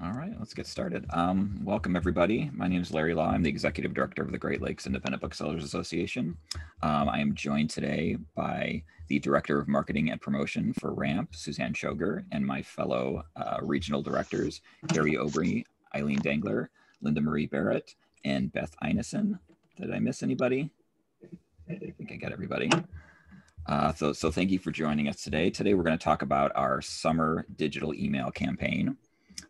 All right, let's get started. Welcome, everybody. My name is Larry Law. I'm the Executive Director of the Great Lakes Independent Booksellers Association. I am joined today by the Director of Marketing and Promotion for RAMP, Suzanne Shoger, and my fellow regional directors, Carrie Obry, Eileen Dangler, Linda Marie Barrett, and Beth Einesen. Did I miss anybody? I think I got everybody. So thank you for joining us today. Today, we're going to talk about our summer digital email campaign.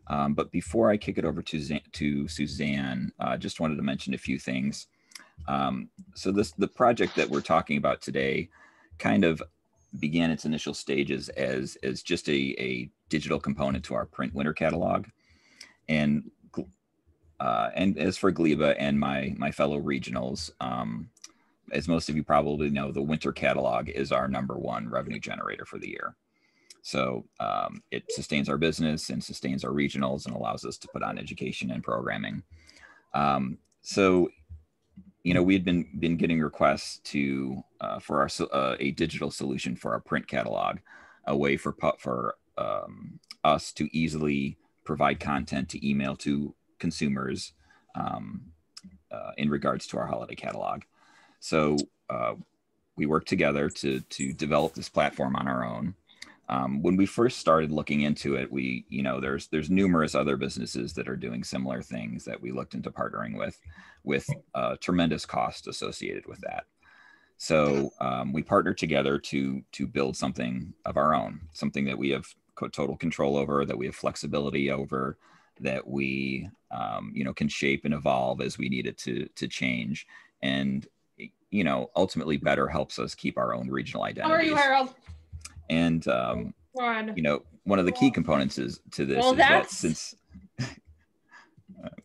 But before I kick it over to Suzanne, just wanted to mention a few things. So the project that we're talking about today kind of began its initial stages as just a digital component to our print winter catalog. And as for GLIBA and my fellow regionals, as most of you probably know, the winter catalog is our #1 revenue generator for the year. So it sustains our business and sustains our regionals and allows us to put on education and programming. So, you know, we had been getting requests for a digital solution for our print catalog, a way for us to easily provide content to email to consumers in regards to our holiday catalog. So we worked together to develop this platform on our own. When we first started looking into it, there's numerous other businesses that are doing similar things that we looked into partnering with tremendous cost associated with that. So we partnered together to build something of our own, something that we have total control over, that we have flexibility over, that we can shape and evolve as we need it to change, and ultimately better helps us keep our own regional identities. How are you, Harold? And one of the key components to this is that since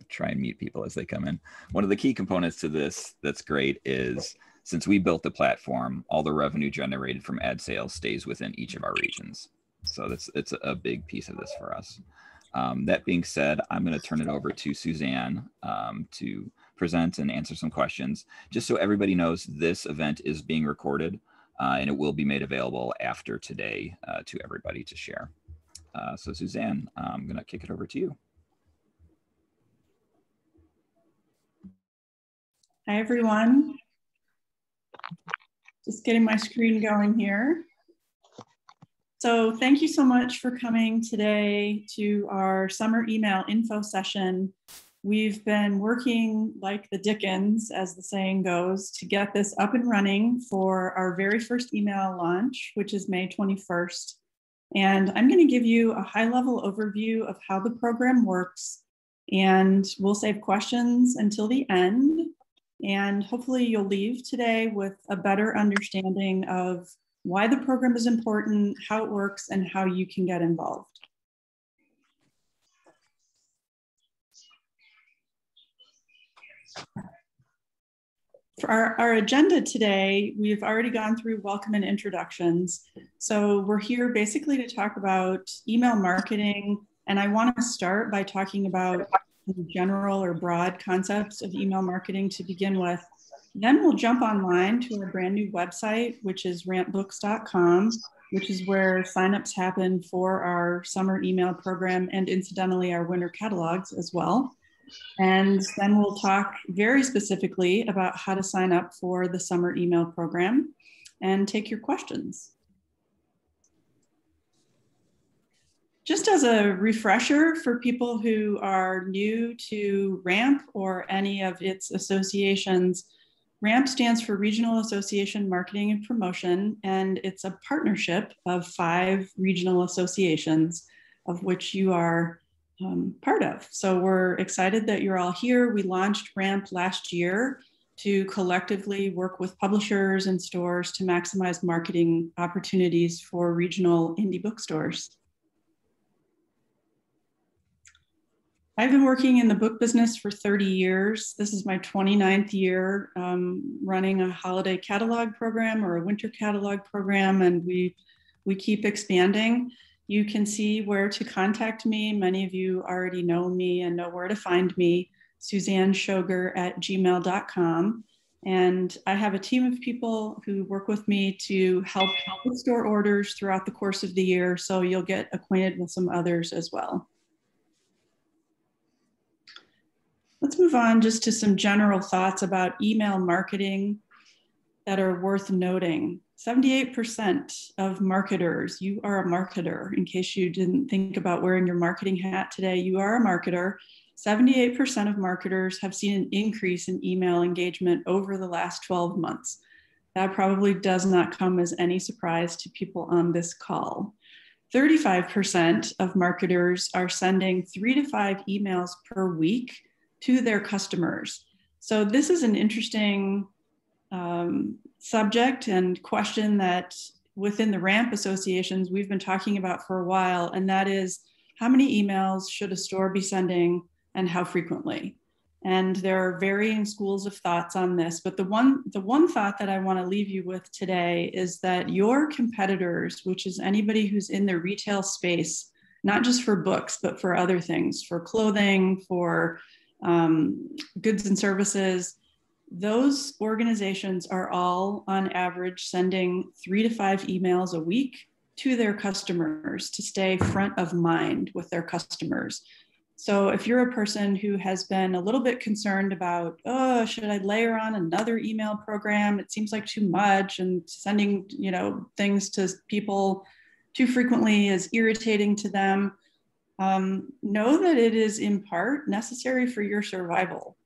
try and mute people as they come in. One of the key components to this that's great is since we built the platform, all the revenue generated from ad sales stays within each of our regions. So it's a big piece of this for us. That being said, I'm going to turn it over to Suzanne to present and answer some questions. Just so everybody knows, this event is being recorded. And it will be made available after today to everybody to share. So Suzanne, I'm going to kick it over to you. Hi, everyone. Just getting my screen going here. So thank you so much for coming today to our summer email info session. We've been working like the Dickens, as the saying goes, to get this up and running for our very first email launch, which is May 21st. And I'm going to give you a high-level overview of how the program works, and we'll save questions until the end. And hopefully you'll leave today with a better understanding of why the program is important, how it works, and how you can get involved. For our agenda today, we've already gone through welcome and introductions. So we're here basically to talk about email marketing. And I want to start by talking about general or broad concepts of email marketing to begin with. Then we'll jump online to our brand new website, which is rampbooks.com, which is where signups happen for our summer email program and incidentally our winter catalogs as well. And then we'll talk very specifically about how to sign up for the summer email program and take your questions. Just as a refresher for people who are new to RAMP or any of its associations, RAMP stands for Regional Association Marketing and Promotion, and it's a partnership of 5 regional associations, of which you are part of. So we're excited that you're all here. We launched RAMP last year to collectively work with publishers and stores to maximize marketing opportunities for regional indie bookstores. I've been working in the book business for 30 years. This is my 29th year running a holiday catalog program or a winter catalog program, and we keep expanding. You can see where to contact me. Many of you already know me and know where to find me, SuzanneShoger@gmail.com. And I have a team of people who work with me to help bookstore orders throughout the course of the year. So you'll get acquainted with some others as well. Let's move on just to some general thoughts about email marketing that are worth noting. 78% of marketers, you are a marketer. In case you didn't think about wearing your marketing hat today, you are a marketer. 78% of marketers have seen an increase in email engagement over the last 12 months. That probably does not come as any surprise to people on this call. 35% of marketers are sending 3 to 5 emails per week to their customers. So this is an interesting subject and question that within the RAMP associations we've been talking about for a while, and that is how many emails should a store be sending and how frequently? And there are varying schools of thoughts on this, but the one thought that I want to leave you with today is that your competitors, which is anybody who's in the retail space, not just for books, but for other things, for clothing, for goods and services, those organizations are all on average sending 3 to 5 emails a week to their customers to stay front of mind with their customers. So if you're a person who has been a little bit concerned about, oh, should I layer on another email program? It seems like too much, and sending, things to people too frequently is irritating to them. Know that it is in part necessary for your survival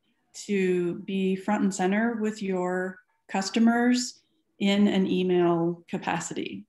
to be front and center with your customers in an email capacity.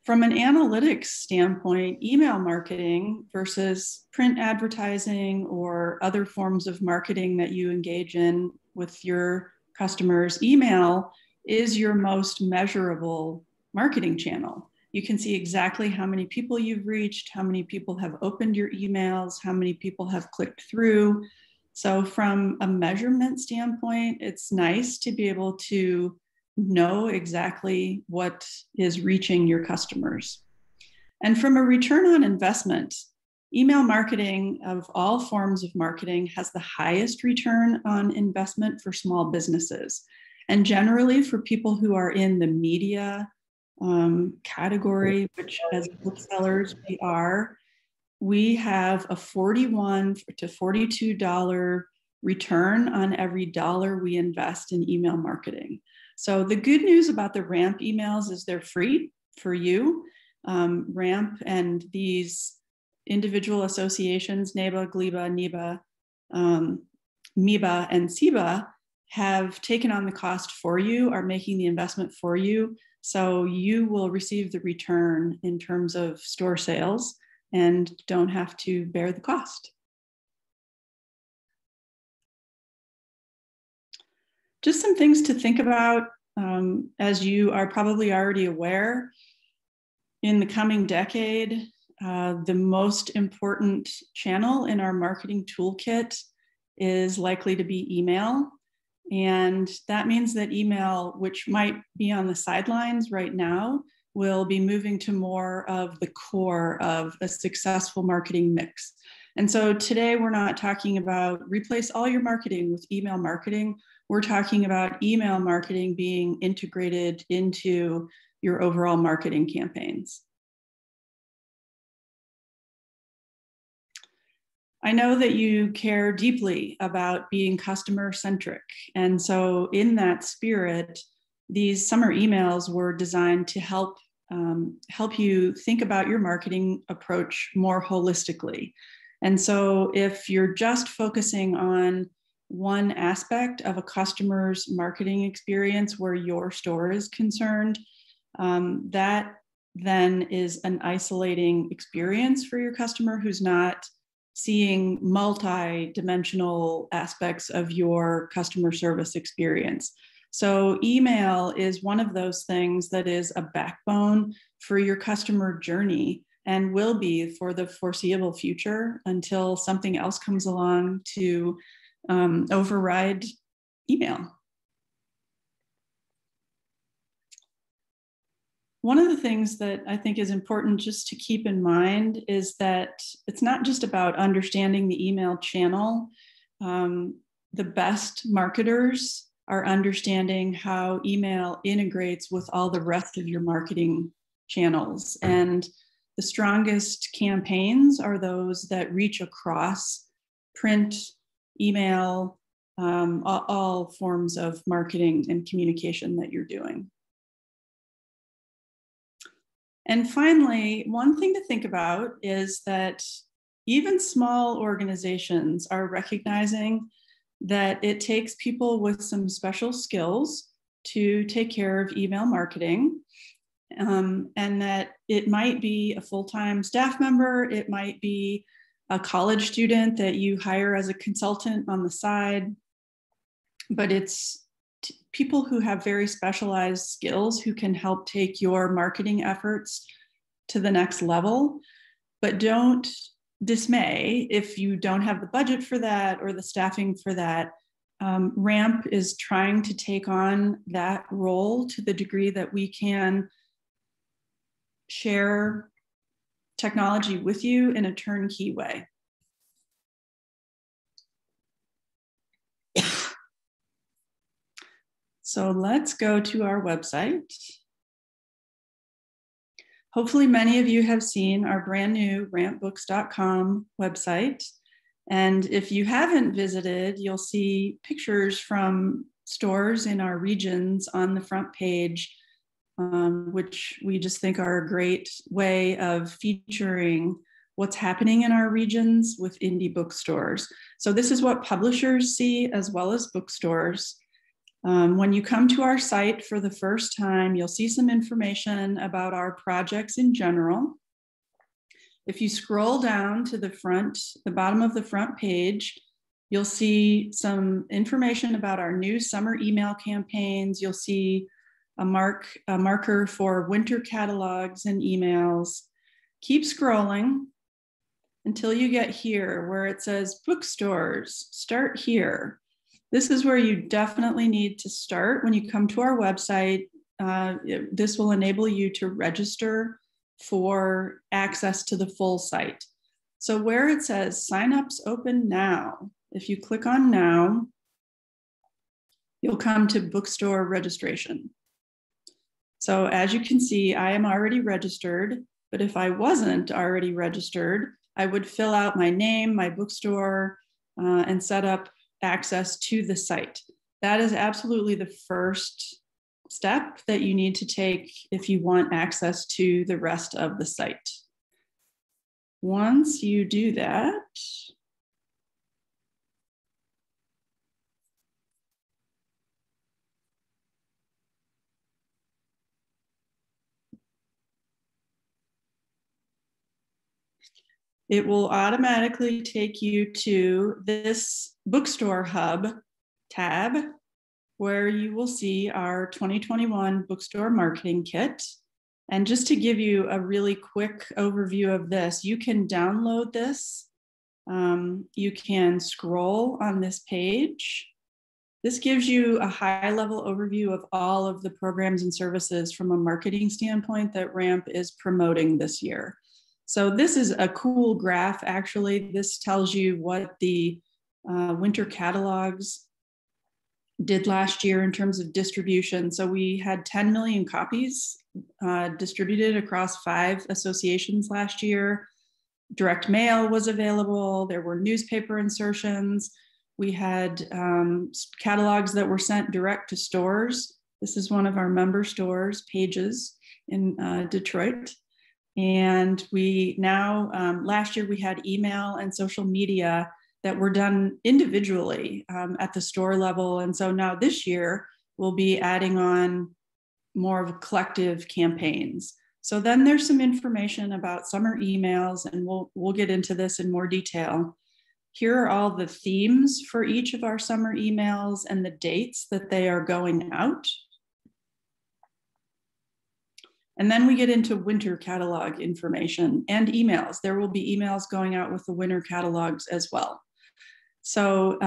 From an analytics standpoint, email marketing versus print advertising or other forms of marketing that you engage in with your customers, email is your most measurable marketing channel. You can see exactly how many people you've reached, how many people have opened your emails, how many people have clicked through. So from a measurement standpoint, it's nice to be able to know exactly what is reaching your customers. And from a return on investment, email marketing of all forms of marketing has the highest return on investment for small businesses. And generally for people who are in the media category, which as booksellers we have a $41 to $42 return on every dollar we invest in email marketing. So the good news about the RAMP emails is they're free for you. RAMP and these individual associations, NAIBA, GLIBA, NEIBA, MIBA and SIBA, have taken on the cost for you, are making the investment for you. So you will receive the return in terms of store sales and don't have to bear the cost. Just some things to think about, as you are probably already aware, in the coming decade, the most important channel in our marketing toolkit is likely to be email. And that means that email, which might be on the sidelines right now, will be moving to more of the core of a successful marketing mix. And so today we're not talking about replace all your marketing with email marketing. We're talking about email marketing being integrated into your overall marketing campaigns. I know that you care deeply about being customer-centric. And so in that spirit, these summer emails were designed to help you think about your marketing approach more holistically. And so if you're just focusing on one aspect of a customer's marketing experience where your store is concerned, that then is an isolating experience for your customer who's not seeing multi-dimensional aspects of your customer service experience. So email is one of those things that is a backbone for your customer journey and will be for the foreseeable future until something else comes along to override email. One of the things that I think is important just to keep in mind is that it's not just about understanding the email channel. The best marketers are understanding how email integrates with all the rest of your marketing channels. And the strongest campaigns are those that reach across print, email, all forms of marketing and communication that you're doing. And finally, one thing to think about is that even small organizations are recognizing that it takes people with some special skills to take care of email marketing, and that it might be a full-time staff member, it might be a college student that you hire as a consultant on the side, but it's people who have very specialized skills who can help take your marketing efforts to the next level. But don't dismay if you don't have the budget for that or the staffing for that. RAMP is trying to take on that role to the degree that we can share technology with you in a turnkey way. So let's go to our website. Hopefully many of you have seen our brand new rampbooks.com website. And if you haven't visited, you'll see pictures from stores in our regions on the front page, which we just think are a great way of featuring what's happening in our regions with indie bookstores. So this is what publishers see as well as bookstores. When you come to our site for the first time, you'll see some information about our projects in general. If you scroll down to the bottom of the front page, you'll see some information about our new summer email campaigns. You'll see a marker for winter catalogs and emails. Keep scrolling until you get here where it says bookstores, start here. This is where you definitely need to start when you come to our website. This will enable you to register for access to the full site. So where it says signups open now, if you click on now, you'll come to bookstore registration. So as you can see, I am already registered, but if I wasn't already registered, I would fill out my name, my bookstore, and set up access to the site. That is absolutely the first step that you need to take if you want access to the rest of the site. Once you do that, it will automatically take you to this bookstore hub tab, where you will see our 2021 bookstore marketing kit. And just to give you a really quick overview of this, you can download this. You can scroll on this page. This gives you a high-level overview of all of the programs and services from a marketing standpoint that RAMP is promoting this year. So this is a cool graph, actually. This tells you what the winter catalogs did last year in terms of distribution. So we had 10 million copies distributed across 5 associations last year. Direct mail was available. There were newspaper insertions. We had catalogs that were sent direct to stores. This is one of our member stores, Pages in Detroit. And we now, last year we had email and social media that were done individually at the store level. And so now this year we'll be adding on more of collective campaigns. So then there's some information about summer emails, and we'll get into this in more detail. Here are all the themes for each of our summer emails and the dates that they are going out. And then we get into winter catalog information and emails. There will be emails going out with the winter catalogs as well. So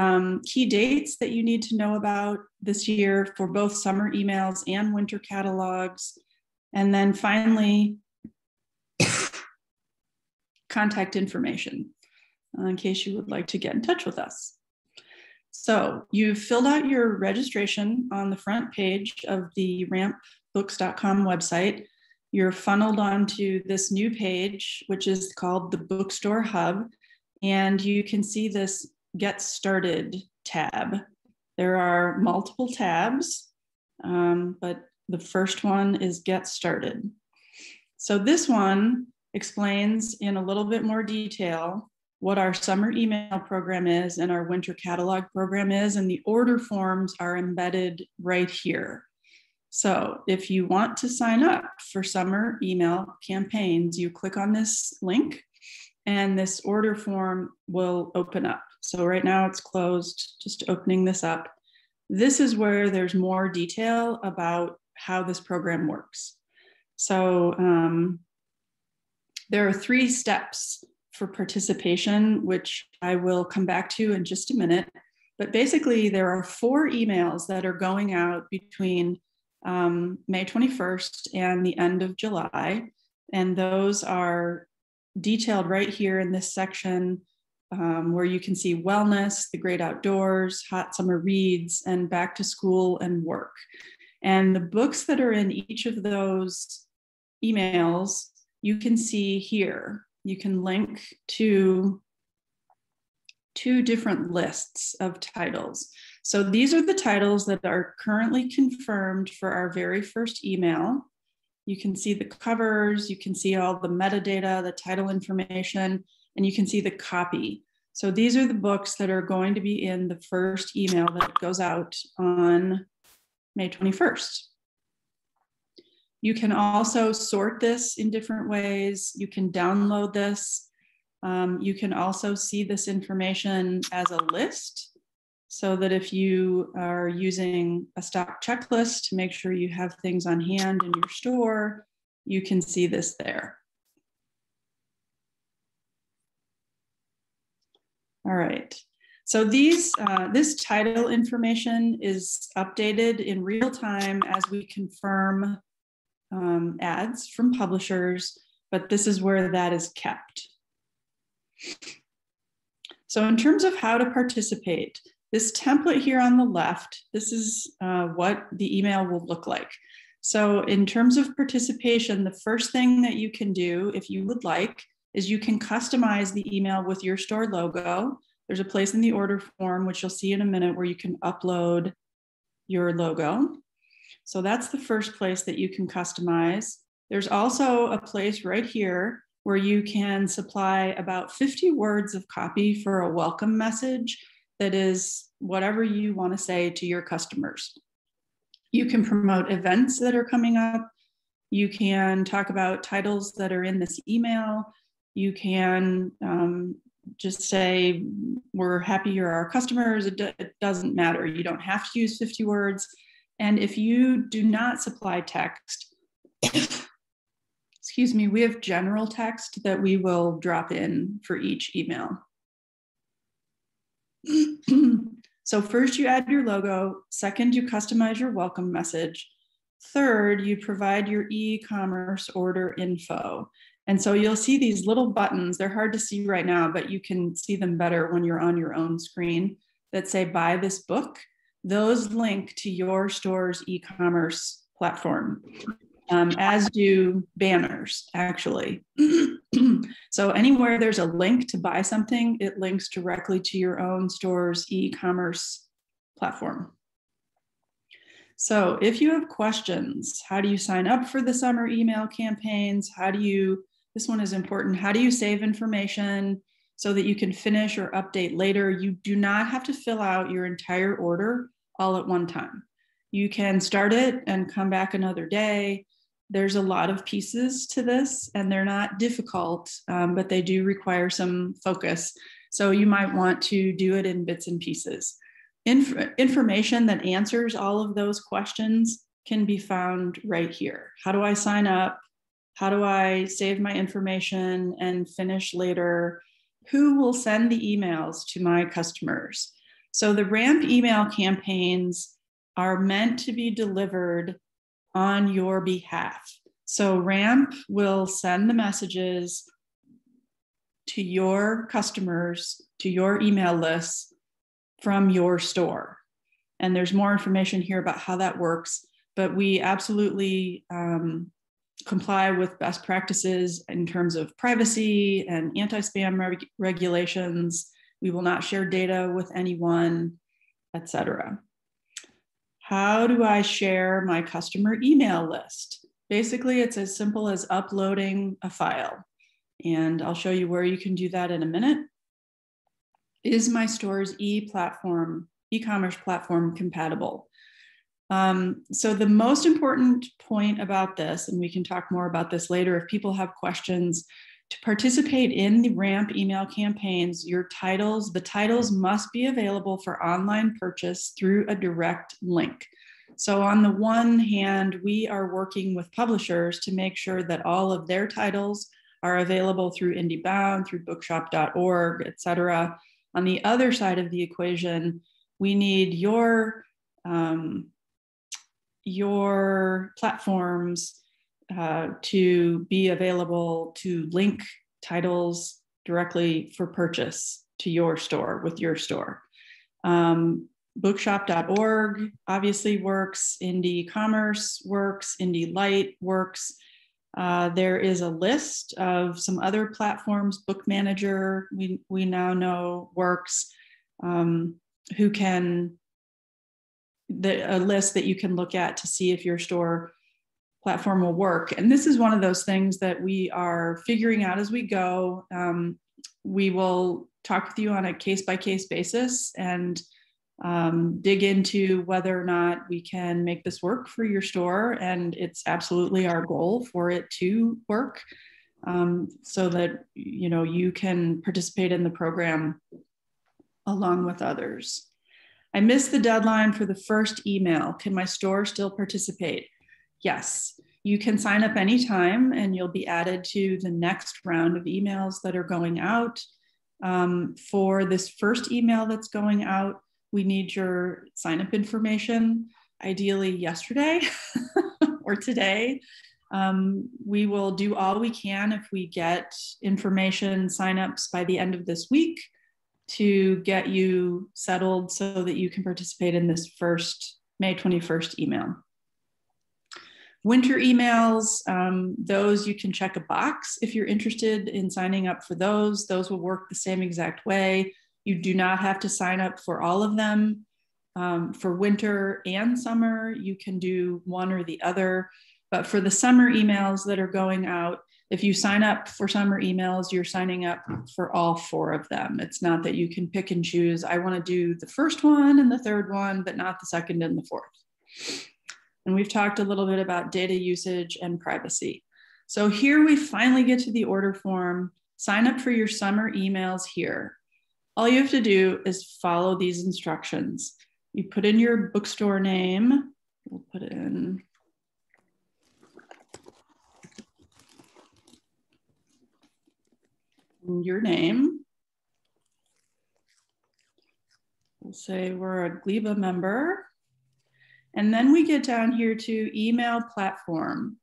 key dates that you need to know about this year for both summer emails and winter catalogs. And then finally, contact information in case you would like to get in touch with us. So you've filled out your registration on the front page of the rampbooks.com website. You're funneled onto this new page, which is called the Bookstore Hub. And you can see this Get Started tab. There are multiple tabs, but the first one is Get Started. So this one explains in a little bit more detail what our summer email program is and our winter catalog program is, and the order forms are embedded right here. So if you want to sign up for summer email campaigns, you click on this link and this order form will open up. So right now it's closed, just opening this up. This is where there's more detail about how this program works. So there are 3 steps for participation, which I will come back to in just a minute. But basically, there are 4 emails that are going out between May 21st and the end of July. And those are detailed right here in this section where you can see wellness, the great outdoors, hot summer reads, and back to school and work. And the books that are in each of those emails, you can see here. You can link to 2 different lists of titles. So these are the titles that are currently confirmed for our very first email. You can see the covers, you can see all the metadata, the title information, and you can see the copy. So these are the books that are going to be in the first email that goes out on May 21st. You can also sort this in different ways. You can download this. You can also see this information as a list, so that if you are using a stock checklist to make sure you have things on hand in your store, you can see this there. All right. So this title information is updated in real time as we confirm ads from publishers, but this is where that is kept. So in terms of how to participate, this template here on the left, this is what the email will look like. So in terms of participation, the first thing that you can do, if you would like, is you can customize the email with your store logo. There's a place in the order form, which you'll see in a minute, where you can upload your logo. So that's the first place that you can customize. There's also a place right here where you can supply about 50 words of copy for a welcome message that is whatever you want to say to your customers. You can promote events that are coming up. You can talk about titles that are in this email. You can just say, we're happy you're our customers. It doesn't matter. You don't have to use 50 words. And if you do not supply text, excuse me, we have general text that we will drop in for each email. So first you add your logo. Second, you customize your welcome message. Third, you provide your e-commerce order info. And so you'll see these little buttons. They're hard to see right now, but you can see them better when you're on your own screen that say, buy this book. Those link to your store's e-commerce platform, as do banners, actually. So anywhere there's a link to buy something, it links directly to your own store's e-commerce platform. So if you have questions, how do you sign up for the summer email campaigns? This one is important. How do you save information so that you can finish or update later? You do not have to fill out your entire order all at one time. You can start it and come back another day. There's a lot of pieces to this, and they're not difficult, but they do require some focus. So you might want to do it in bits and pieces. Information that answers all of those questions can be found right here. How do I sign up? How do I save my information and finish later? Who will send the emails to my customers? So the RAMP email campaigns are meant to be delivered on your behalf. So RAMP will send the messages to your customers, to your email lists from your store. And there's more information here about how that works, but we absolutely comply with best practices in terms of privacy and anti-spam regulations. We will not share data with anyone, etc. How do I share my customer email list? Basically, it's as simple as uploading a file. And I'll show you where you can do that in a minute. Is my store's e-commerce platform compatible? So the most important point about this, and we can talk more about this later if people have questions, to participate in the RAMP email campaigns, the titles must be available for online purchase through a direct link. So on the one hand, we are working with publishers to make sure that all of their titles are available through IndieBound, through bookshop.org, et cetera. On the other side of the equation, we need your platforms to be available to link titles directly for purchase to your store with your store. Bookshop.org obviously works, Indie Commerce works, Indie Light works. There is a list of some other platforms, Book Manager, we now know works, a list that you can look at to see if your store platform will work. And this is one of those things that we are figuring out as we go. We will talk with you on a case-by-case basis and dig into whether or not we can make this work for your store. And it's absolutely our goal for it to work so that you can participate in the program along with others. I missed the deadline for the first email. Can my store still participate? Yes, you can sign up anytime and you'll be added to the next round of emails that are going out. For this first email that's going out, we need your sign-up information, ideally yesterday or today. We will do all we can if we get information sign-ups by the end of this week to get you settled so that you can participate in this first May 21st email. Winter emails, those you can check a box if you're interested in signing up for those. Those will work the same exact way. You do not have to sign up for all of them. For winter and summer, you can do one or the other. But for the summer emails that are going out, if you sign up for summer emails, you're signing up for all 4 of them. It's not that you can pick and choose. I want to do the first one and the third one, but not the second and the fourth. And we've talked a little bit about data usage and privacy. So here we finally get to the order form. Sign up for your summer emails here. All you have to do is follow these instructions. You put in your bookstore name. We'll put in your name. We'll say we're a GLIBA member. And then we get down here to email platform.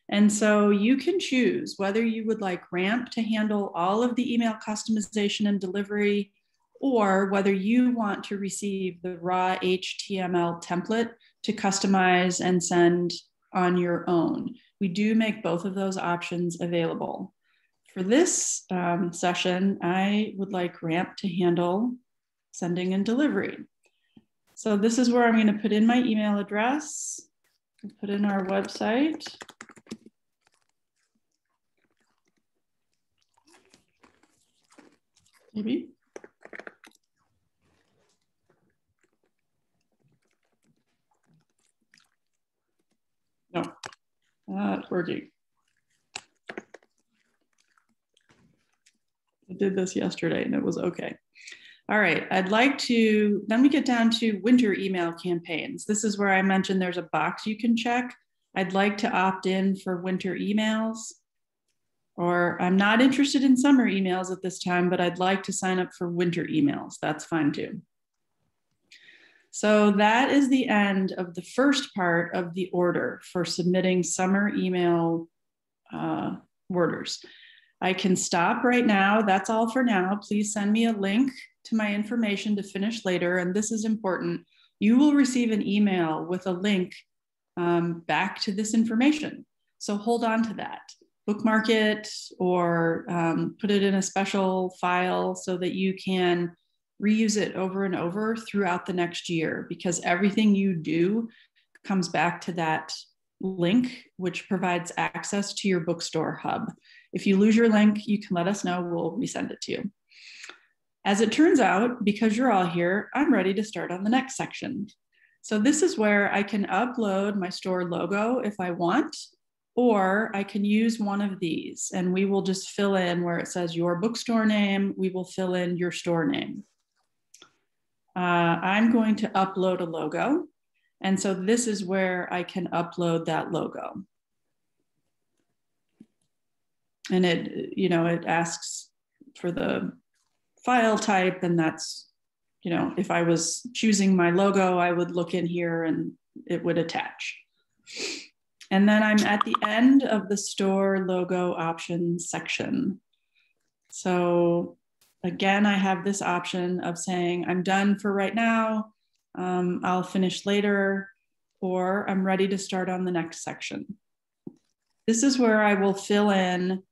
And so you can choose whether you would like RAMP to handle all of the email customization and delivery, or whether you want to receive the raw HTML template to customize and send on your own. We do make both of those options available. For this session, I would like RAMP to handle sending and delivery. So this is where I'm going to put in my email address, put in our website. Maybe. No, not working. I did this yesterday and it was okay. All right, I'd like to, then we get down to winter email campaigns. This is where I mentioned there's a box you can check. I'd like to opt in for winter emails, or I'm not interested in summer emails at this time, but I'd like to sign up for winter emails. That's fine too. So that is the end of the first part of the order for submitting summer email orders. I can stop right now. That's all for now. Please send me a link to my information to finish later. And this is important. You will receive an email with a link back to this information. So hold on to that. Bookmark it or put it in a special file so that you can reuse it over and over throughout the next year, because everything you do comes back to that link, which provides access to your bookstore hub. If you lose your link, you can let us know, we'll resend it to you. As it turns out, because you're all here, I'm ready to start on the next section. So this is where I can upload my store logo if I want, or I can use one of these, and we will just fill in where it says your bookstore name, we will fill in your store name. I'm going to upload a logo. And so this is where I can upload that logo. And it asks for the file type, and that's, if I was choosing my logo, I would look in here and it would attach. And then I'm at the end of the store logo options section. So again, I have this option of saying, I'm done for right now, I'll finish later, or I'm ready to start on the next section. This is where I will fill in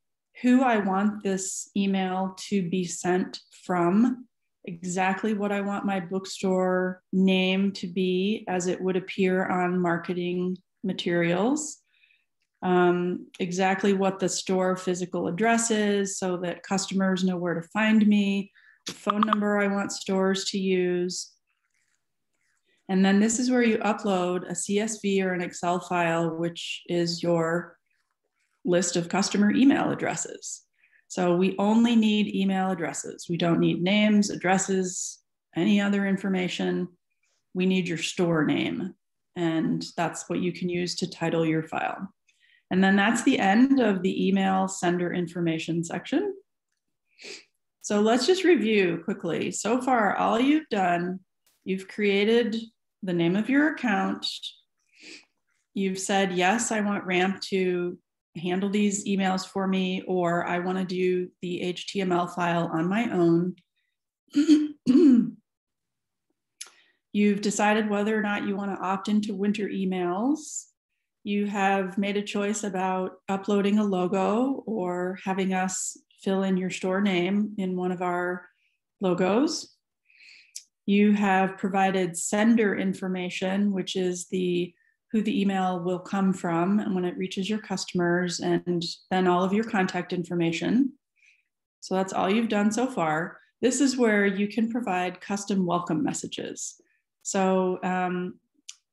who I want this email to be sent from, exactly what I want my bookstore name to be as it would appear on marketing materials, exactly what the store physical address is so that customers know where to find me, the phone number I want stores to use. And then this is where you upload a CSV or an Excel file, which is your list of customer email addresses. So we only need email addresses. We don't need names, addresses, any other information. We need your store name. And that's what you can use to title your file. And then that's the end of the email sender information section. So let's just review quickly. So far, all you've done, you've created the name of your account. You've said, yes, I want RAMP to handle these emails for me, or I want to do the HTML file on my own. You've decided whether or not you want to opt into winter emails. You have made a choice about uploading a logo or having us fill in your store name in one of our logos. You have provided sender information, which is who the email will come from and when it reaches your customers, and then all of your contact information. So that's all you've done so far. This is where you can provide custom welcome messages. So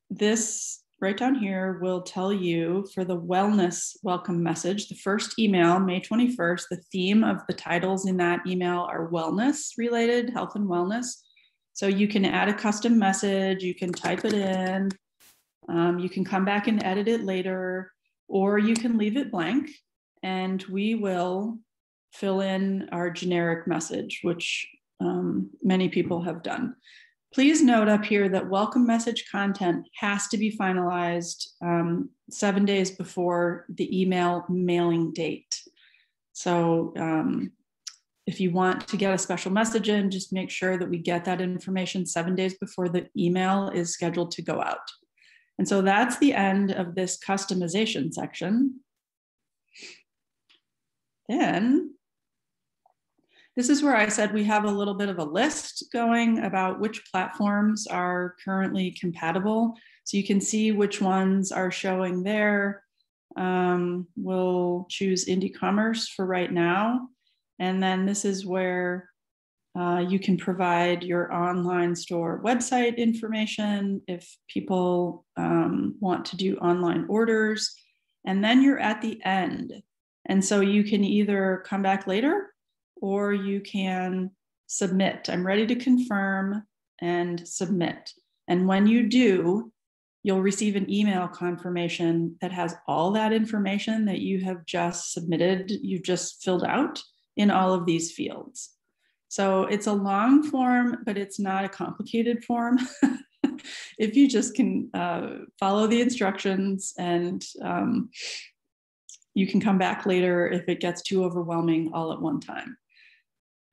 this right down here will tell you for the wellness welcome message, the first email, May 21st, the theme of the titles in that email are wellness related, health and wellness. So you can add a custom message, you can type it in, you can come back and edit it later, or you can leave it blank and we will fill in our generic message, which many people have done. Please note up here that welcome message content has to be finalized 7 days before the email mailing date. So if you want to get a special message in, just make sure that we get that information 7 days before the email is scheduled to go out. And so that's the end of this customization section. Then this is where I said we have a little bit of a list going about which platforms are currently compatible. So you can see which ones are showing there. We'll choose Indie Commerce for right now. And then this is where you can provide your online store website information if people want to do online orders. And then you're at the end. And so you can either come back later or you can submit. I'm ready to confirm and submit. And when you do, you'll receive an email confirmation that has all that information that you have just submitted, you've just filled out in all of these fields. So it's a long form, but it's not a complicated form. If you just can follow the instructions, and you can come back later if it gets too overwhelming all at one time.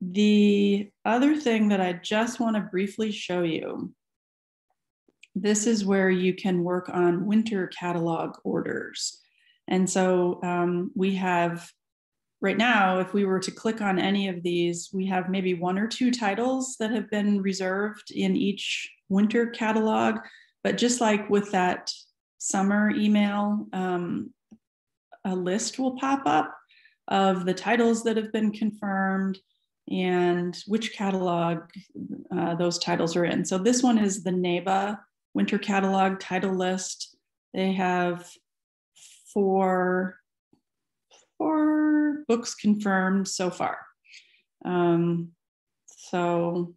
The other thing that I just want to briefly show you, this is where you can work on winter catalog orders. And so we have right now, if we were to click on any of these, we have maybe 1 or 2 titles that have been reserved in each winter catalog. But just like with that summer email, a list will pop up of the titles that have been confirmed and which catalog those titles are in. So this one is the NAIBA winter catalog title list. They have four books confirmed so far. So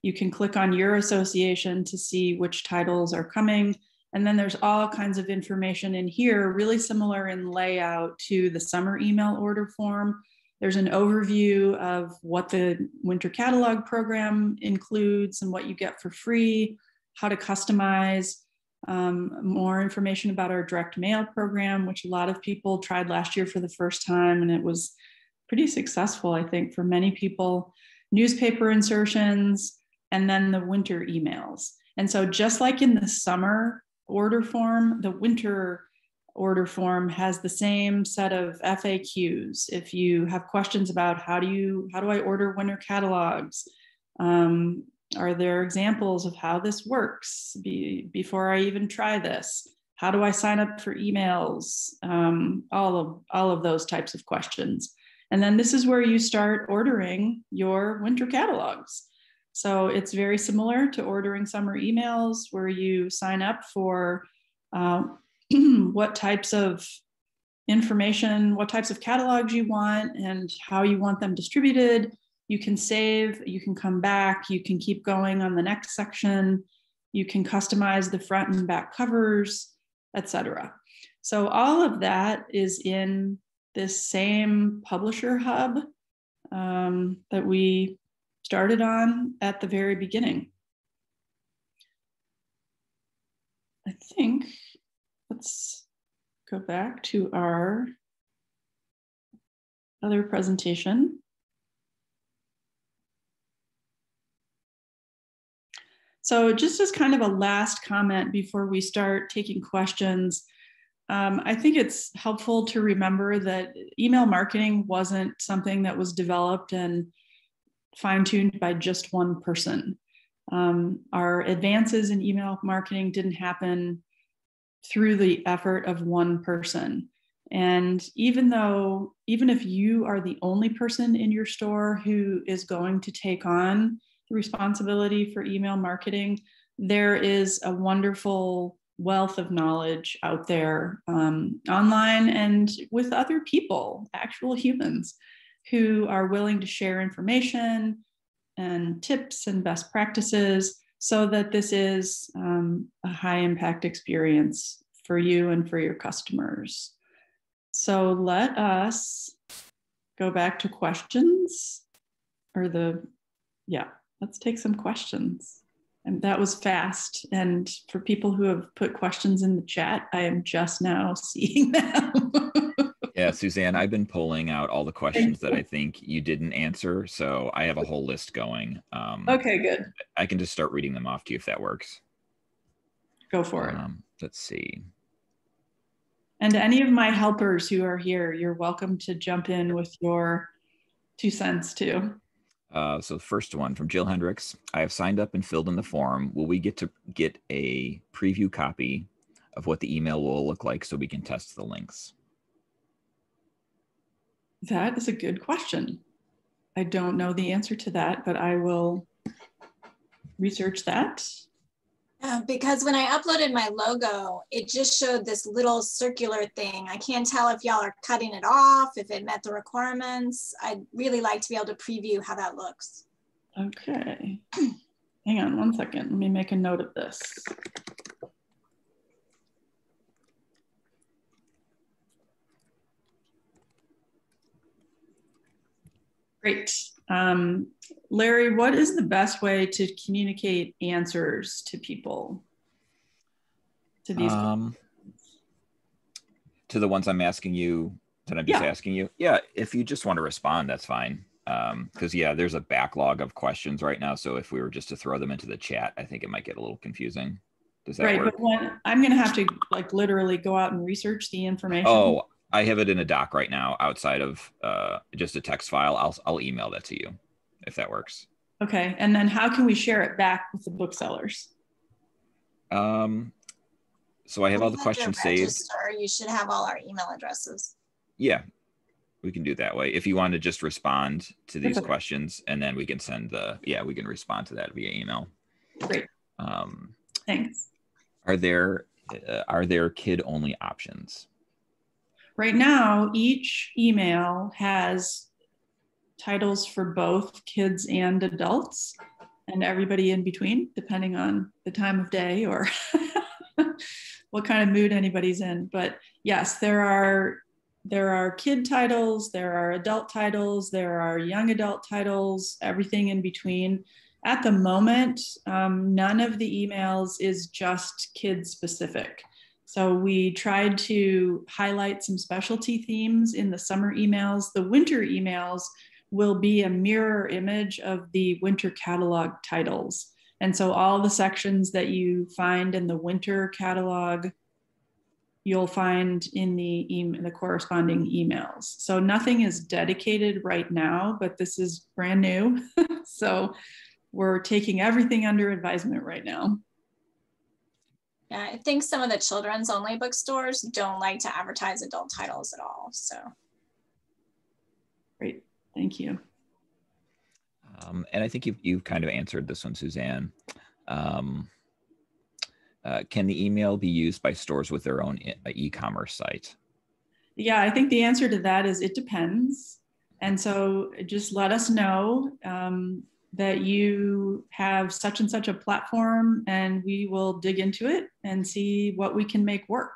you can click on your association to see which titles are coming. And then there's all kinds of information in here, really similar in layout to the summer email order form. There's an overview of what the winter catalog program includes and what you get for free, how to customize, more information about our direct mail program, which a lot of people tried last year for the first time, and it was pretty successful, I think, for many people. Newspaper insertions, and then the winter emails. And so just like in the summer order form, the winter order form has the same set of FAQs. If you have questions about how do I order winter catalogs? Are there examples of how this works before I even try this? How do I sign up for emails? All of those types of questions. And then this is where you start ordering your winter catalogs. So it's very similar to ordering summer emails, where you sign up for what types of information, what types of catalogs you want and how you want them distributed. You can save, you can come back, you can keep going on the next section, you can customize the front and back covers, etc. So all of that is in this same publisher hub that we started on at the very beginning. I think, let's go back to our other presentation. So just as kind of a last comment before we start taking questions, I think it's helpful to remember that email marketing wasn't something that was developed and fine-tuned by just one person. Our advances in email marketing didn't happen through the effort of one person. And even if you are the only person in your store who is going to take on the responsibility for email marketing, there is a wonderful wealth of knowledge out there online and with other people, actual humans, who are willing to share information and tips and best practices so that this is a high impact experience for you and for your customers. So let us go back to questions, let's take some questions. And that was fast. And for people who have put questions in the chat, I am just now seeing them. Yeah, Suzanne, I've been pulling out all the questions that I think you didn't answer. So I have a whole list going. Okay, good. I can just start reading them off to you if that works. Go for it. Let's see. And any of my helpers who are here, you're welcome to jump in with your 2 cents too. So the first one from Jill Hendricks. I have signed up and filled in the form. Will we get to get a preview copy of what the email will look like so we can test the links? That is a good question. I don't know the answer to that, but I will research that. Because when I uploaded my logo, it just showed this little circular thing. I can't tell if y'all are cutting it off, if it met the requirements. I'd really like to be able to preview how that looks. Okay. Hang on 1 second. Let me make a note of this. Great. Larry, what is the best way to communicate answers to people? To these to the ones I'm asking you, that I'm just asking you? Yeah, if you just want to respond, that's fine. Because there's a backlog of questions right now. So if we were just to throw them into the chat, I think it might get a little confusing. Does that work? But I'm going to have to literally go out and research the information. Oh, I have it in a doc right now outside of just a text file. I'll email that to you if that works. Okay, and then how can we share it back with the booksellers? So I have all the questions saved. You should have all our email addresses. Yeah, we can do it that way. If you want to just respond to these questions, and then we can send we can respond to that via email. Great. Thanks. Are there kid-only options? Right now, each email has titles for both kids and adults and everybody in between, depending on the time of day or what kind of mood anybody's in. But yes, there are kid titles, there are adult titles, there are young adult titles, everything in between. At the moment, none of the emails is just kid specific. So we tried to highlight some specialty themes in the summer emails. The winter emails will be a mirror image of the winter catalog titles. And so all the sections that you find in the winter catalog, you'll find in the corresponding emails. So nothing is dedicated right now, but this is brand new. So we're taking everything under advisement right now. Yeah, I think some of the children's only bookstores don't like to advertise adult titles at all. So great, thank you. And I think you've kind of answered this one, Suzanne. Can the email be used by stores with their own e-commerce site? Yeah, I think the answer to that is it depends. And so just let us know that you have such and such a platform, and we will dig into it and see what we can make work.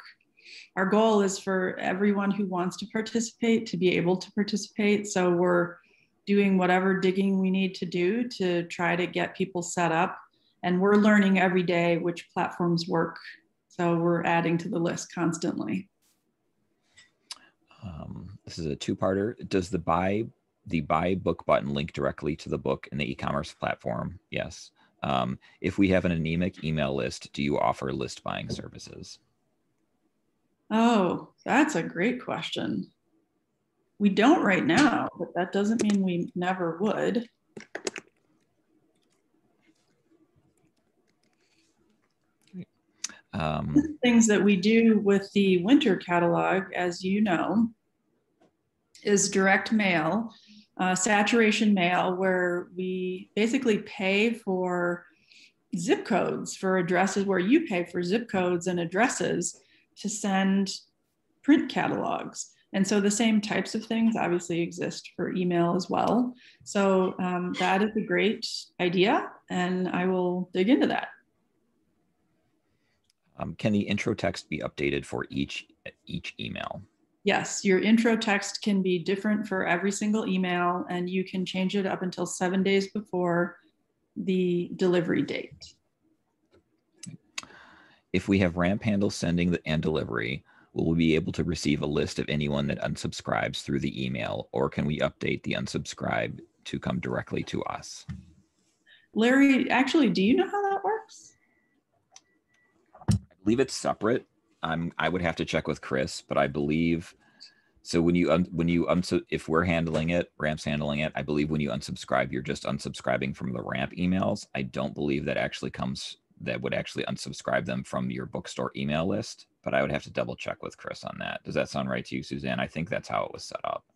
Our goal is for everyone who wants to participate to be able to participate. So we're doing whatever digging we need to do to try to get people set up. And we're learning every day which platforms work. So we're adding to the list constantly. This is a two-parter. Does the buy book button link directly to the book in the e-commerce platform? Yes. If we have an anemic email list, do you offer list buying services? Oh, that's a great question. We don't right now, but that doesn't mean we never would. Things that we do with the winter catalog, as you know, is direct mail, saturation mail, where we basically pay for zip codes for addresses, where you pay for zip codes and addresses to send print catalogs. And so the same types of things obviously exist for email as well. So that is a great idea, and I will dig into that. Can the intro text be updated for each email? Yes, your intro text can be different for every single email, and you can change it up until 7 days before the delivery date. If we have ramp handle sending and delivery, will we be able to receive a list of anyone that unsubscribes through the email, or can we update the unsubscribe to come directly to us? Larry, actually, do you know how that works? I believe it's separate. I would have to check with Chris, but I believe so. If we're handling it, Ramp's handling it, I believe when you unsubscribe, you're just unsubscribing from the Ramp emails. I don't believe that would actually unsubscribe them from your bookstore email list, but I would have to double check with Chris on that. Does that sound right to you, Suzanne? I think that's how it was set up.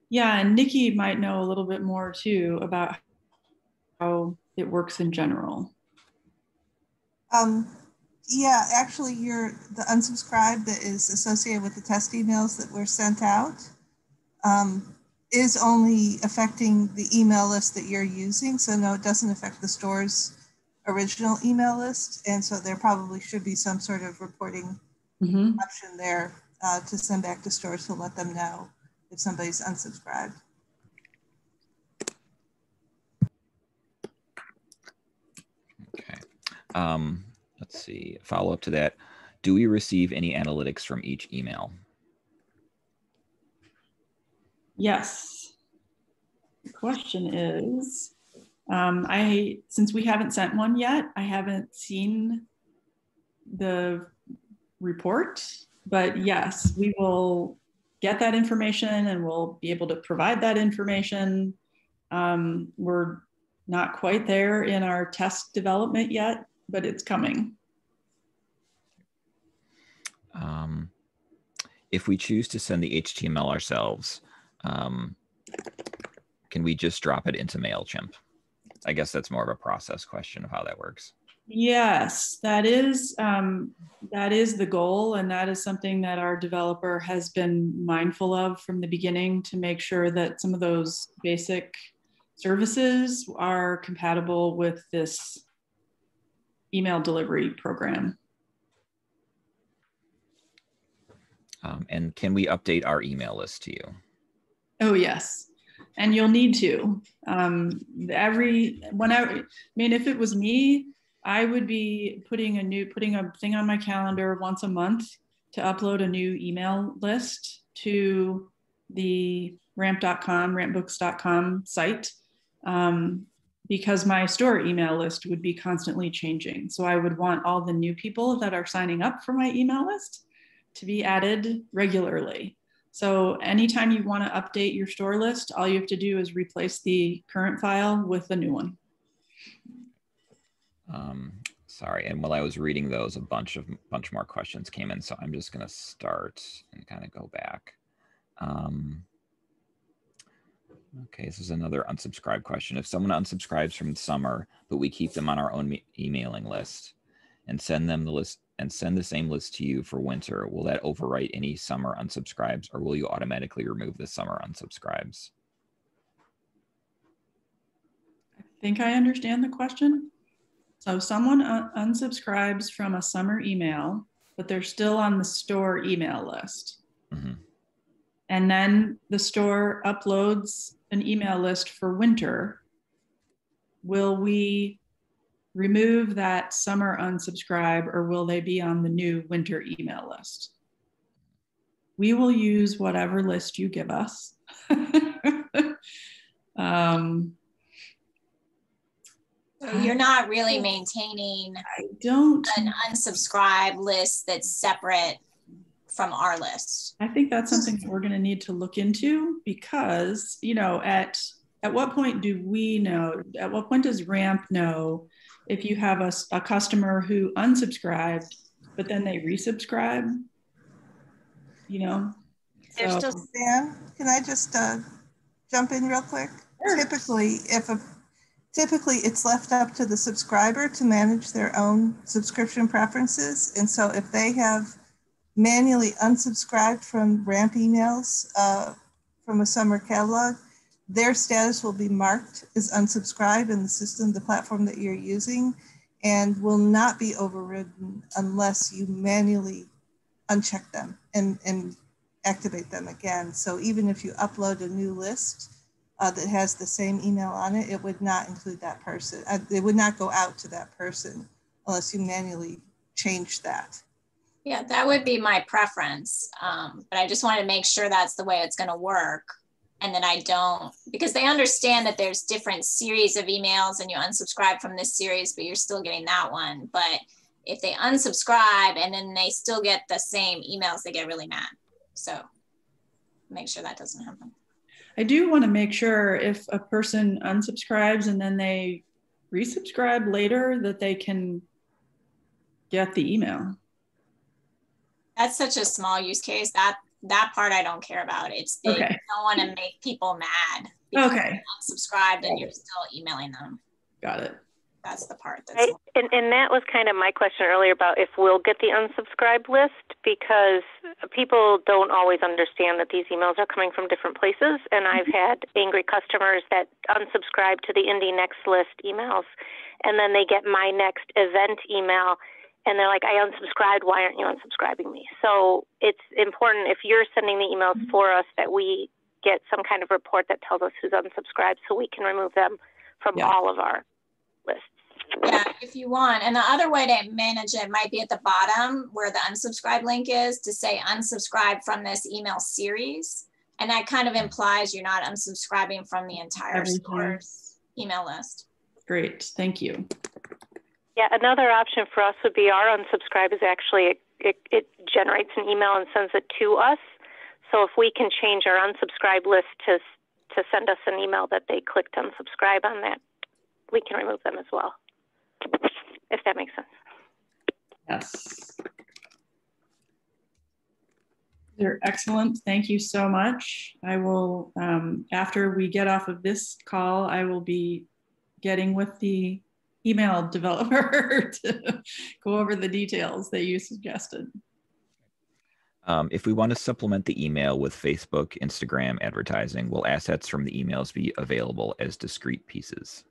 Yeah, and Nikki might know a little bit more too about how it works in general. Yeah, actually, the unsubscribe that is associated with the test emails that were sent out is only affecting the email list that you're using. So no, it doesn't affect the store's original email list. And so there probably should be some sort of reporting option there to send back to stores to let them know if somebody's unsubscribed. Okay. Let's see, follow up to that. Do we receive any analytics from each email? Yes. The question is, since we haven't sent one yet, I haven't seen the report, but yes, we will get that information and we'll be able to provide that information. We're not quite there in our test development yet, but it's coming. If we choose to send the HTML ourselves, can we just drop it into MailChimp? I guess that's more of a process question of how that works. Yes, that is the goal, and that is something that our developer has been mindful of from the beginning to make sure that some of those basic services are compatible with this email delivery program. And can we update our email list to you? Oh, yes. And you'll need to. If it was me, I would be putting a thing on my calendar once a month to upload a new email list to the rampbooks.com site, because my store email list would be constantly changing. So I would want all the new people that are signing up for my email list to be added regularly. So anytime you want to update your store list, all you have to do is replace the current file with a new one. Sorry, and while I was reading those, a bunch more questions came in, so I'm just going to start and kind of go back. Okay, this is another unsubscribe question. If someone unsubscribes from summer, but we keep them on our own emailing list and send them the list and send the same list to you for winter, will that overwrite any summer unsubscribes, or will you automatically remove the summer unsubscribes? I think I understand the question. So someone unsubscribes from a summer email, but they're still on the store email list. Mm-hmm. And then the store uploads an email list for winter. Will we remove that summer unsubscribe, or will they be on the new winter email list? We will use whatever list you give us. So you're not really maintaining an unsubscribe list that's separate from our list. I think that's something that we're going to need to look into, because, at what point do we know, at what point does RAMP know if you have a customer who unsubscribed, but then they resubscribe, There's still Suzanne, can I just jump in real quick? Sure. Typically, it's left up to the subscriber to manage their own subscription preferences. And so if they have manually unsubscribed from RAMP emails from a summer catalog, their status will be marked as unsubscribed in the system, the platform that you're using, and will not be overridden unless you manually uncheck them and activate them again. So even if you upload a new list that has the same email on it, it would not include that person. It would not go out to that person unless you manually change that. Yeah, that would be my preference. But I just wanted to make sure that's the way it's going to work. And then I don't, because they understand that there's different series of emails and you unsubscribe from this series, but you're still getting that one. But if they unsubscribe and then they still get the same emails, they get really mad. So make sure that doesn't happen. I do want to make sure if a person unsubscribes and then they resubscribe later, that they can get the email. That's such a small use case. That part I don't care about. It's they okay. don't want to make people mad. Okay. Unsubscribed and you're still emailing them. Got it. That's the part that's right. And that was kind of my question earlier about if we'll get the unsubscribe list, because people don't always understand that these emails are coming from different places. And I've had angry customers that unsubscribe to the Indie Next list emails, and then they get my next event email and they're like, I unsubscribed, why aren't you unsubscribing me? So it's important, if you're sending the emails for us, that we get some kind of report that tells us who's unsubscribed so we can remove them from all of our lists. Yeah, if you want. And the other way to manage it might be at the bottom where the unsubscribe link is, to say unsubscribe from this email series. And that kind of implies you're not unsubscribing from the entire store's email list. Great, thank you. Yeah, another option for us would be our unsubscribe is actually, it generates an email and sends it to us. So if we can change our unsubscribe list to send us an email that they clicked unsubscribe on that, we can remove them as well, if that makes sense. Yes. They're excellent. Thank you so much. I will, after we get off of this call, I will be getting with the email developer to go over the details that you suggested. If we want to supplement the email with Facebook, Instagram advertising, will assets from the emails be available as discrete pieces?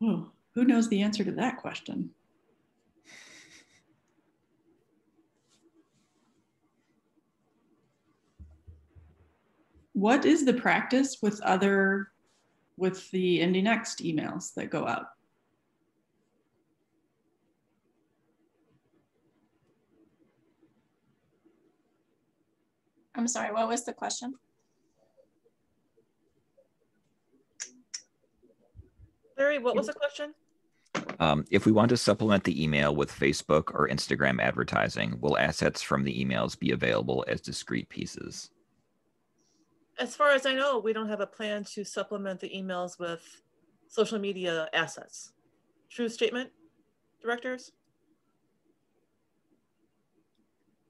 Oh, who knows the answer to that question? What is the practice with the Indie Next emails that go out? I'm sorry, what was the question? Larry, what was the question? If we want to supplement the email with Facebook or Instagram advertising, will assets from the emails be available as discrete pieces? As far as I know, we don't have a plan to supplement the emails with social media assets. True statement, directors?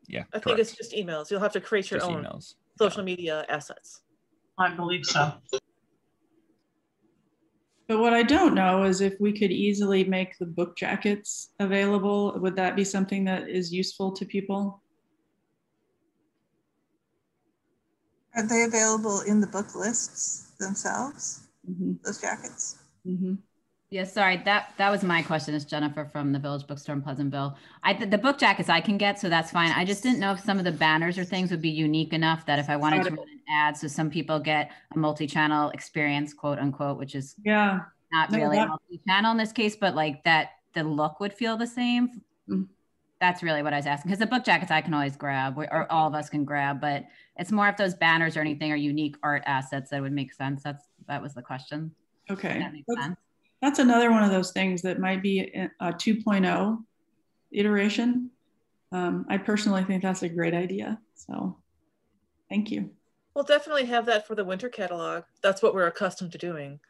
Yeah, I think it's just emails. You'll have to create your own social media assets. I believe so. But what I don't know is if we could easily make the book jackets available, would that be something that is useful to people? Are they available in the book lists themselves, those jackets? Yeah, sorry, that was my question. It's Jennifer from the Village Bookstore in Pleasantville. The book jackets I can get, so that's fine. I just didn't know if some of the banners or things would be unique enough that if I wanted to run an ad, so some people get a multi-channel experience, quote unquote, which is not really a multi-channel in this case, but like that the look would feel the same. That's really what I was asking, because the book jackets I can always grab, or all of us can grab, but it's more if those banners or anything are unique art assets that would make sense. That was the question. Okay. That makes sense. That's another one of those things that might be a 2.0 iteration. I personally think that's a great idea. So thank you. We'll definitely have that for the winter catalog. That's what we're accustomed to doing,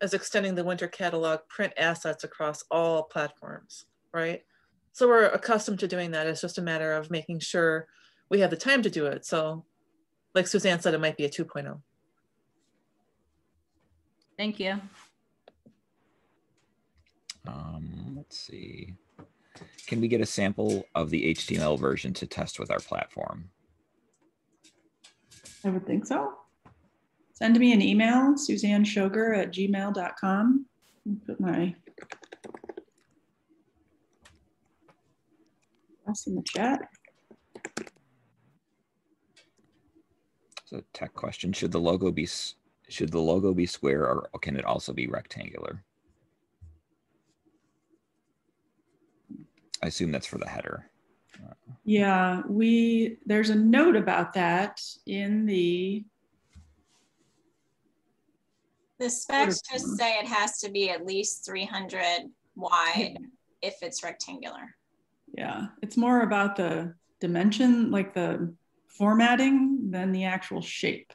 is extending the winter catalog print assets across all platforms, right? So we're accustomed to doing that. It's just a matter of making sure we have the time to do it. So like Suzanne said, it might be a 2.0. Thank you. Let's see. Can we get a sample of the HTML version to test with our platform? I would think so. Send me an email, suzanneshoger@gmail.com. Put my address in the chat. So a tech question, should the logo be square, or can it also be rectangular? I assume that's for the header. Yeah, there's a note about that in the specs just say it has to be at least 300 wide if it's rectangular. Yeah, it's more about the dimension, like the formatting, than the actual shape.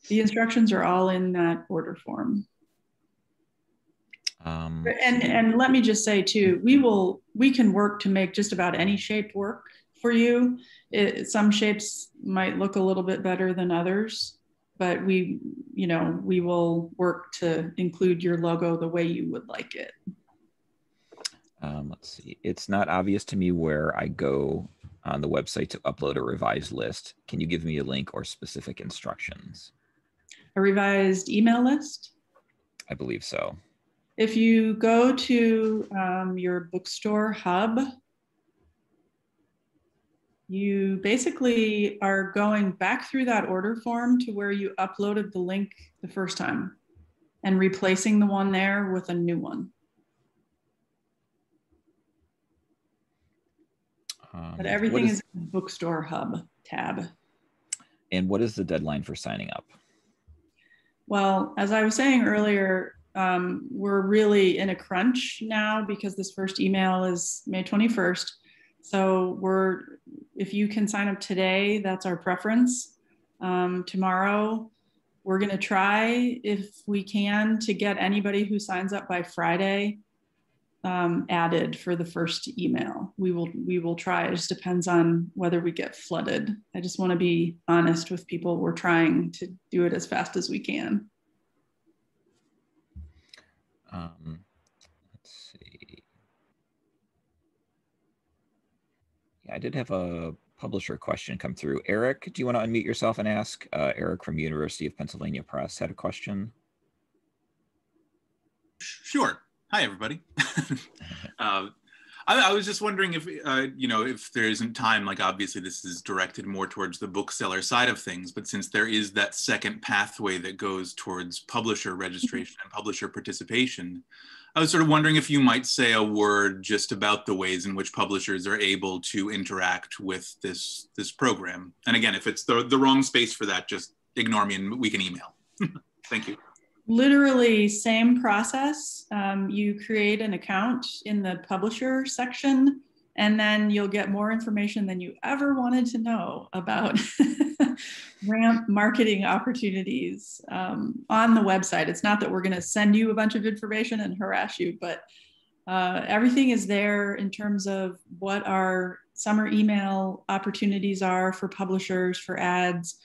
The instructions are all in that order form. And let me just say too, we can work to make just about any shape work for you. Some shapes might look a little bit better than others, but we will work to include your logo the way you would like it. Let's see. It's not obvious to me where I go on the website to upload a revised list. Can you give me a link or specific instructions? A revised email list? I believe so. If you go to your bookstore hub, you basically are going back through that order form to where you uploaded the link the first time and replacing the one there with a new one. But everything is in the bookstore hub tab. And what is the deadline for signing up? Well, as I was saying earlier, we're really in a crunch now because this first email is May 21st. So if you can sign up today, that's our preference. Tomorrow, we're going to try, if we can, to get anybody who signs up by Friday added for the first email. We will try. It just depends on whether we get flooded. I just want to be honest with people. We're trying to do it as fast as we can. Let's see. Yeah, I did have a publisher question come through. Eric, do you want to unmute yourself and ask? Eric from University of Pennsylvania Press had a question. Sure. Hi, everybody. I was just wondering if, if there isn't time, like obviously this is directed more towards the bookseller side of things, but since there is that second pathway that goes towards publisher registration and publisher participation, I was sort of wondering if you might say a word just about the ways in which publishers are able to interact with this program. And again, if it's the wrong space for that, just ignore me and we can email. Thank you. Literally same process. You create an account in the publisher section, and then you'll get more information than you ever wanted to know about ramp marketing opportunities on the website. It's not that we're going to send you a bunch of information and harass you, but everything is there in terms of what our summer email opportunities are for publishers, for ads.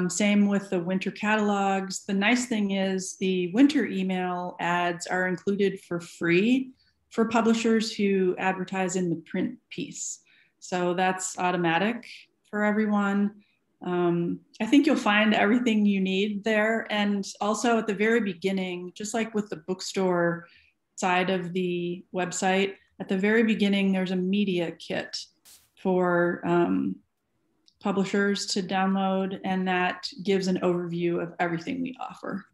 Same with the winter catalogs. The nice thing is the winter email ads are included for free for publishers who advertise in the print piece. So that's automatic for everyone. I think you'll find everything you need there. And also at the very beginning, just like with the bookstore side of the website, at the very beginning, there's a media kit for publishers to download, and that gives an overview of everything we offer.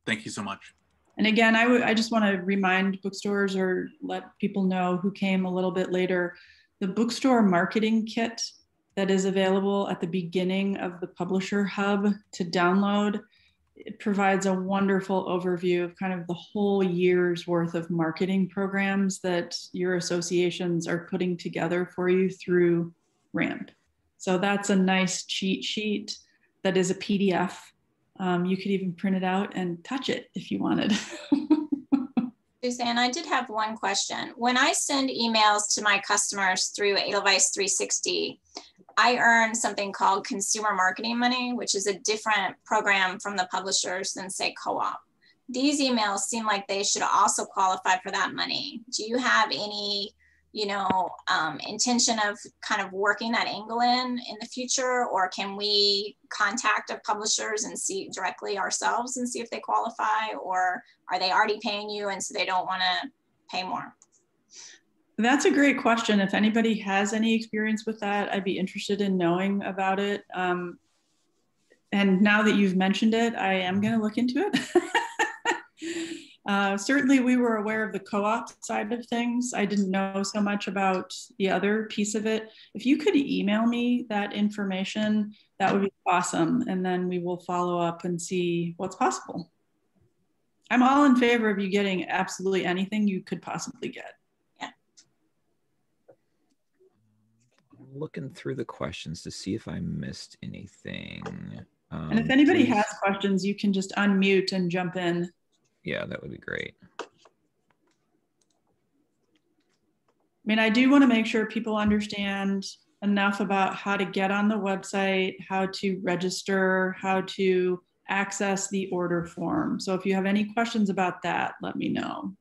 Thank you so much. And again, I just want to remind bookstores or let people know who came a little bit later, the bookstore marketing kit that is available at the beginning of the Publisher Hub to download, it provides a wonderful overview of kind of the whole year's worth of marketing programs that your associations are putting together for you through RAMP. So that's a nice cheat sheet that is a PDF. You could even print it out and touch it if you wanted. Suzanne, I did have one question. When I send emails to my customers through Edelweiss 360, I earn something called consumer marketing money, which is a different program from the publishers than say co-op. These emails seem like they should also qualify for that money. Do you have any intention of kind of working that angle in the future, or can we contact the publishers and see directly ourselves and see if they qualify, or are they already paying you and so they don't want to pay more? That's a great question. If anybody has any experience with that, I'd be interested in knowing about it. And now that you've mentioned it, I am going to look into it. Certainly we were aware of the co-op side of things. I didn't know so much about the other piece of it. If you could email me that information, that would be awesome. And then we will follow up and see what's possible. I'm all in favor of you getting absolutely anything you could possibly get. Yeah. I'm looking through the questions to see if I missed anything. And if anybody has questions, you can just unmute and jump in. Yeah, that would be great. I mean, I do want to make sure people understand enough about how to get on the website, how to register, how to access the order form. So if you have any questions about that, let me know.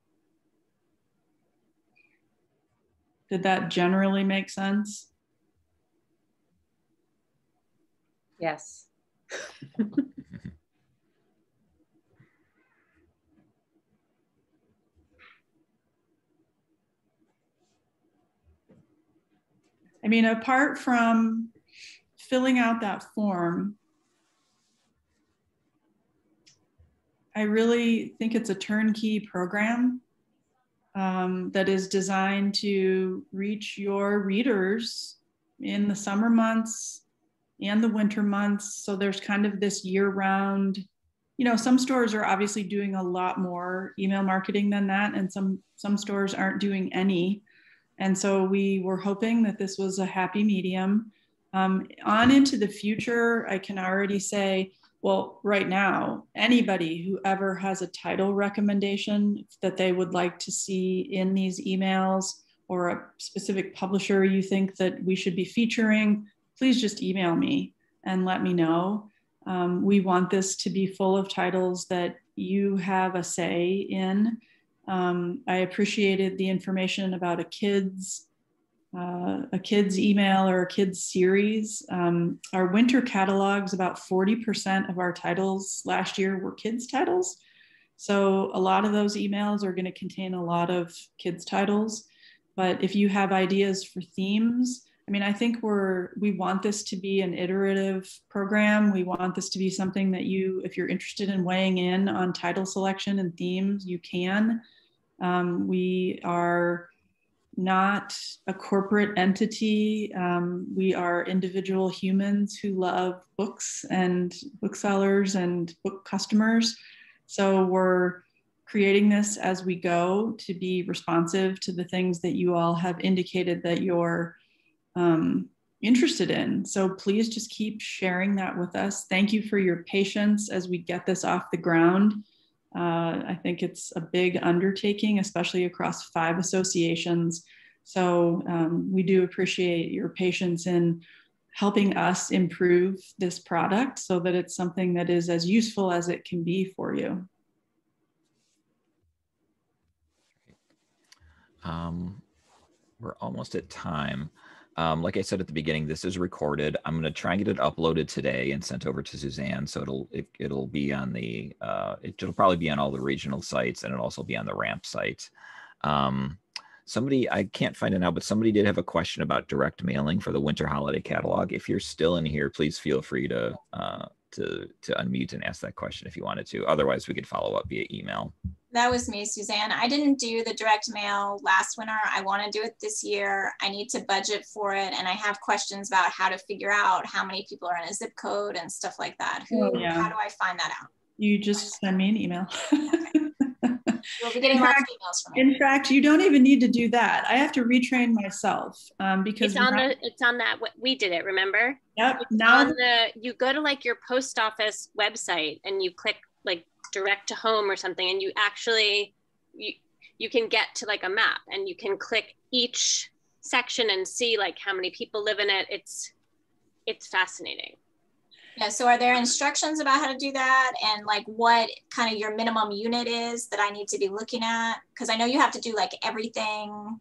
Did that generally make sense? Yes. I mean, apart from filling out that form, I really think it's a turnkey program that is designed to reach your readers in the summer months and the winter months. So there's kind of this year-round, some stores are obviously doing a lot more email marketing than that, and some stores aren't doing any. And so we were hoping that this was a happy medium. On into the future, I can already say, well, right now, anybody who ever has a title recommendation that they would like to see in these emails, or a specific publisher you think that we should be featuring, please just email me and let me know. We want this to be full of titles that you have a say in. I appreciated the information about a kid's email or a kid's series. Our winter catalogs, about 40% of our titles last year were kids titles. So a lot of those emails are going to contain a lot of kids titles. But if you have ideas for themes, I mean, I think we want this to be an iterative program. We want this to be something that if you're interested in weighing in on title selection and themes, you can. We are not a corporate entity. We are individual humans who love books and booksellers and book customers. So we're creating this as we go to be responsive to the things that you all have indicated that you're interested in. So please just keep sharing that with us. Thank you for your patience as we get this off the ground. I think it's a big undertaking, especially across 5 associations. So we do appreciate your patience in helping us improve this product so that it's something that is as useful as it can be for you. We're almost at time. Like I said at the beginning, this is recorded. I'm going to try and get it uploaded today and sent over to Suzanne. So it'll be on the, it'll probably be on all the regional sites, and it'll also be on the RAMP site. Somebody, I can't find it now, but somebody did have a question about direct mailing for the winter holiday catalog. If you're still in here, please feel free to unmute and ask that question if you wanted to. Otherwise, we could follow up via email. That was me, Suzanne. I didn't do the direct mail last winter. I want to do it this year. I need to budget for it. And I have questions about how to figure out how many people are in a zip code and stuff like that. How do I find that out? You just send me an email. You'll be getting lots of emails from me. In fact, you don't even need to do that. I have to retrain myself because it's on that. We did it. Remember? Yep. You go to like your post office website and you click like direct to home or something, and you actually you can get to like a map and you can click each section and see like how many people live in it. It's fascinating. Yeah, so are there instructions about how to do that, and like what kind of your minimum unit is that I need to be looking at? Because I know you have to do like everything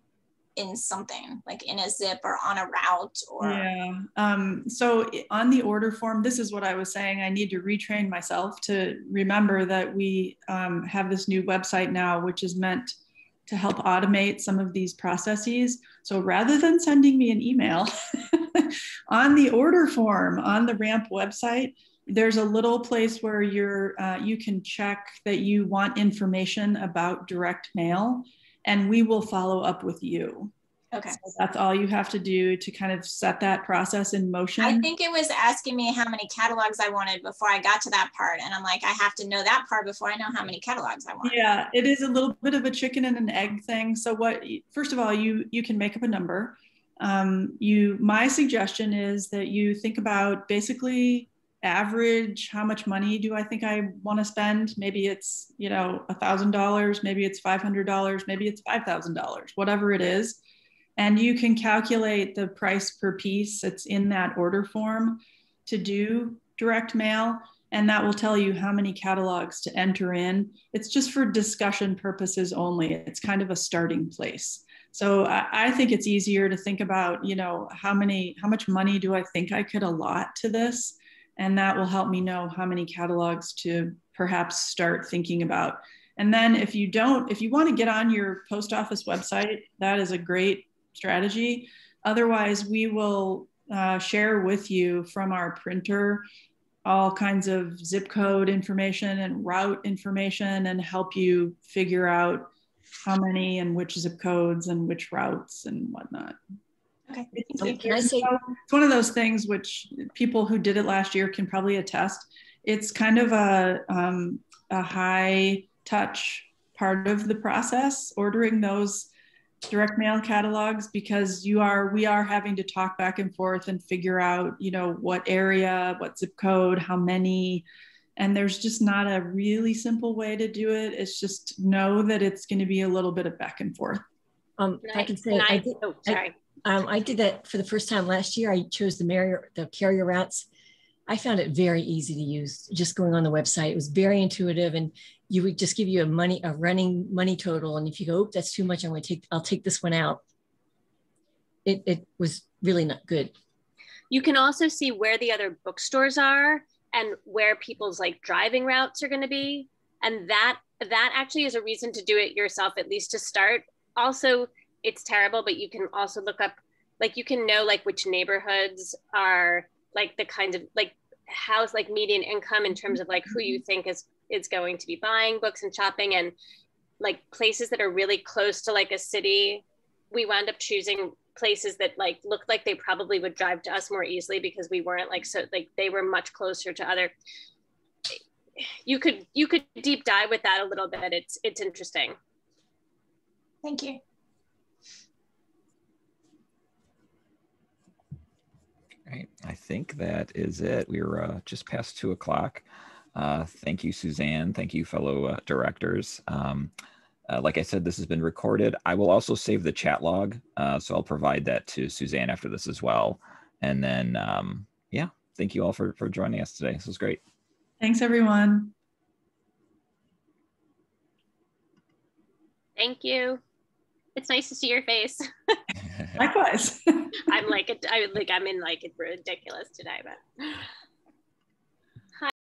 in something, like in a zip or on a route or. Yeah, so on the order form, this is what I was saying. I need to retrain myself to remember that we have this new website now, which is meant to help automate some of these processes. So rather than sending me an email, on the order form on the RAMP website, there's a little place where you can check that you want information about direct mail, and we will follow up with you. Okay. So that's all you have to do to kind of set that process in motion. I think it was asking me how many catalogs I wanted before I got to that part. And I'm like, I have to know that part before I know how many catalogs I want. Yeah, it is a little bit of a chicken and an egg thing. So first of all, you can make up a number. My suggestion is that you think about basically average, how much money do I think I want to spend? Maybe it's, $1,000, maybe it's $500, maybe it's $5,000, whatever it is. And you can calculate the price per piece that's in that order form to do direct mail. And that will tell you how many catalogs to enter in. It's just for discussion purposes only. It's kind of a starting place. So I think it's easier to think about, how much money do I think I could allot to this? And that will help me know how many catalogs to perhaps start thinking about. And then if you want to get on your post office website, that is a great strategy. Otherwise, we will share with you from our printer all kinds of zip code information and route information and help you figure out how many and which zip codes and which routes and whatnot. Okay. It's one of those things which people who did it last year can probably attest. It's kind of a high touch part of the process, ordering those direct mail catalogs, because we are having to talk back and forth and figure out, you know, what area, what zip code, how many, and there's just not a really simple way to do it. It's just know that it's going to be a little bit of back and forth. If I can say, I did that for the first time last year. I chose the carrier routes. I found it very easy to use, just going on the website. It was very intuitive, and you would just give you a running money total. And if you go, oh, that's too much, I'll take this one out. It was really not good. You can also see where the other bookstores are and where people's like driving routes are going to be. And that actually is a reason to do it yourself, at least to start. Also, it's terrible, but you can also look up, like you can know like which neighborhoods are like the kind of like how's like median income in terms of like who you think is going to be buying books and shopping, and like places that are really close to like a city. We wound up choosing places that like looked like they probably would drive to us more easily because we weren't like, so like they were much closer to other. You could deep dive with that a little bit. It's interesting. Thank you. Right. I think that is it. We're just past 2 o'clock. Thank you, Suzanne. Thank you, fellow directors. Like I said, this has been recorded. I will also save the chat log. So I'll provide that to Suzanne after this as well. And then, yeah, thank you all for joining us today. This was great. Thanks, everyone. Thank you. It's nice to see your face. Likewise. I'm in like it's ridiculous today, but